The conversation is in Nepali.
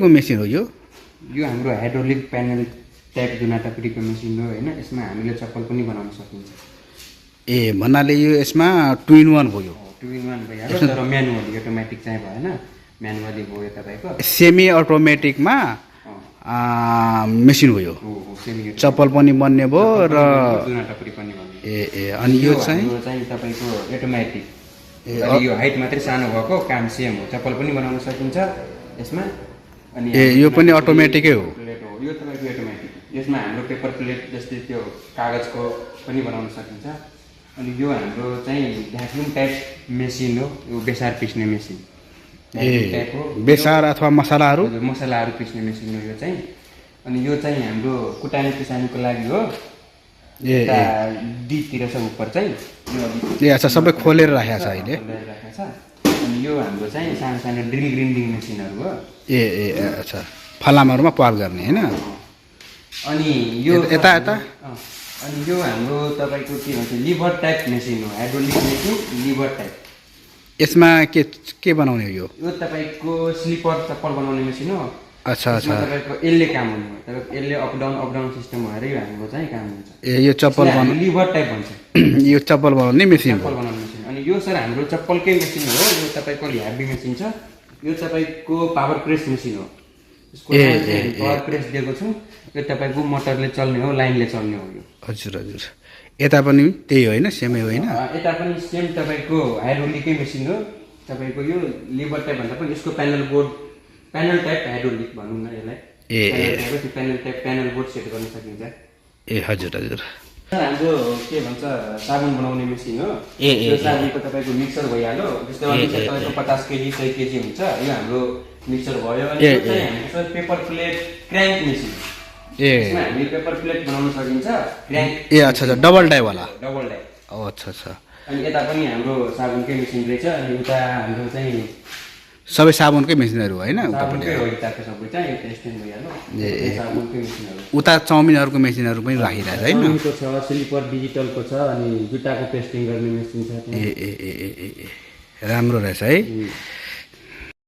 को मेसिन हो यो हाम्रो हाइड्रोलिक प्यानल टाइप जुनाटापिडीको मेसिन हो हैन। यसमा हामीले चप्पल पनि बनाउन सकिन्छ। ए भन्नाले यो यसमा 2 in 1 भयो। 2 in 1 भइहाल्यो, तर म्यानुअली अटोमेटिक चाहिँ भएन। म्यानुअली भयो तपाईको। सेमी अटोमेटिकमा मेसिन हो यो। चप्पल पनि बन्ने भयो र जुनाटापिडी पनि बन्ने। ए अनि यो चाहिँ तपाईको अटोमेटिक। यो हाइट मात्रै सानो भएको काम सेम हो। चप्पल पनि बनाउन सकिन्छ यसमा। अनि यो पनि अटोमेटिकै हो। यो तपाईको अटोमेटिक। यसमा हाम्रो पेपर प्लेट जस्तै त्यो कागजको पनि बनाउन सकिन्छ। अनि यो हाम्रो चाहिँ भ्याक्युम टाइप मेसिन हो। यो बेसार पिस्ने मेसिन। बेसार अथवा मसलाहरू पिस्ने मेसिन हो यो चाहिँ। अनि यो चाहिँ हाम्रो कुटानी पिसानीको लागि हो। डीतिर छ उपर चाहिँ ए अच्छा सबै खोलेर राखेको छ अहिले। अनि यो हाम्रो चाहिँ सानो सानो ड्रिल ग्रिन्डिङ मेसिनहरू हो। अच्छा फलामहरूमा पार गर्ने हैन। अनि यो यता यता अनि यो हाम्रो तपाईको के भन्छ लिभर टाइप मेसिन हो। Hydraulic machine lever type. यसमा के बनाउने हो यो तपाईको स्लिपर चप्पल बनाउने मेसिन हो। अच्छा तपाईको यसले काम हुने हो। तपाईको यसले अप डाउन सिस्टम भएर यो हाम्रो चाहिँ काम हुन्छ। यो चप्पल लिभर टाइप भन्छ। यो चप्पल बनाउने मेसिन हो। चप्पल बनाउने मेसिन। अनि यो सर हाम्रो चप्पलकै मेसिन हो। यो तपाईको ह्याभी मेसिन छ। यो तपाईको पावर प्रेस मेसिन हो। यसको पावर प्रेस दिएको छु। यो तपाईको मोटरले चल्ने हो, लाइनले चल्ने हो यो। हजुर हजुर। यता पनि त्यही हो हैन, सेमै हो हैन। यता पनि सेम तपाईको हाइड्रोलिकै मेसिन हो। तपाईको यो लिभर टाइप भन्दा पनि यसको प्यानल टाइप हाइड्रोलिक भनौँ न यसलाई। प्यानल बोर्ड सेट गर्न सकिन्छ। हजुर हजुर। हाम्रो के भन्छ साबुन बनाउने मेसिन हो। यो साबुनको तपाईको मिक्सर भइहाल्यो। जस्तै तपाईको 50 केजी 100 केजी हुन्छ। यो हाम्रो मिक्सर भयो। अनि यो चाहिँ हाम्रो पेपर प्लेट क्र्याङ्क मेसिन। यसमा हामीले पेपर प्लेट बनाउन सकिन्छ। क्र्याङ्क अच्छा अच्छा डबल डाइ वाला। Double die. अच्छा अच्छा। अनि यता पनि हाम्रो साबुनकै मेसिन रहेछ। अनि उता हाम्रो चाहिँ सबै साबुनकै मेसिनहरू होइन उतापट्टि उताको सबै चाहिँ यो टेस्टिङ भइहाल्यो। साबुनकै मेसिनहरू। उता चाउमिनहरूको मेसिनहरू पनि राखिरहेछ हैन। चाउमिनको छ, स्लिपर डिजिटलको छ, अनि जुत्ताको टेस्टिङ गर्ने मेसिन छ। राम्रो रहेछ है।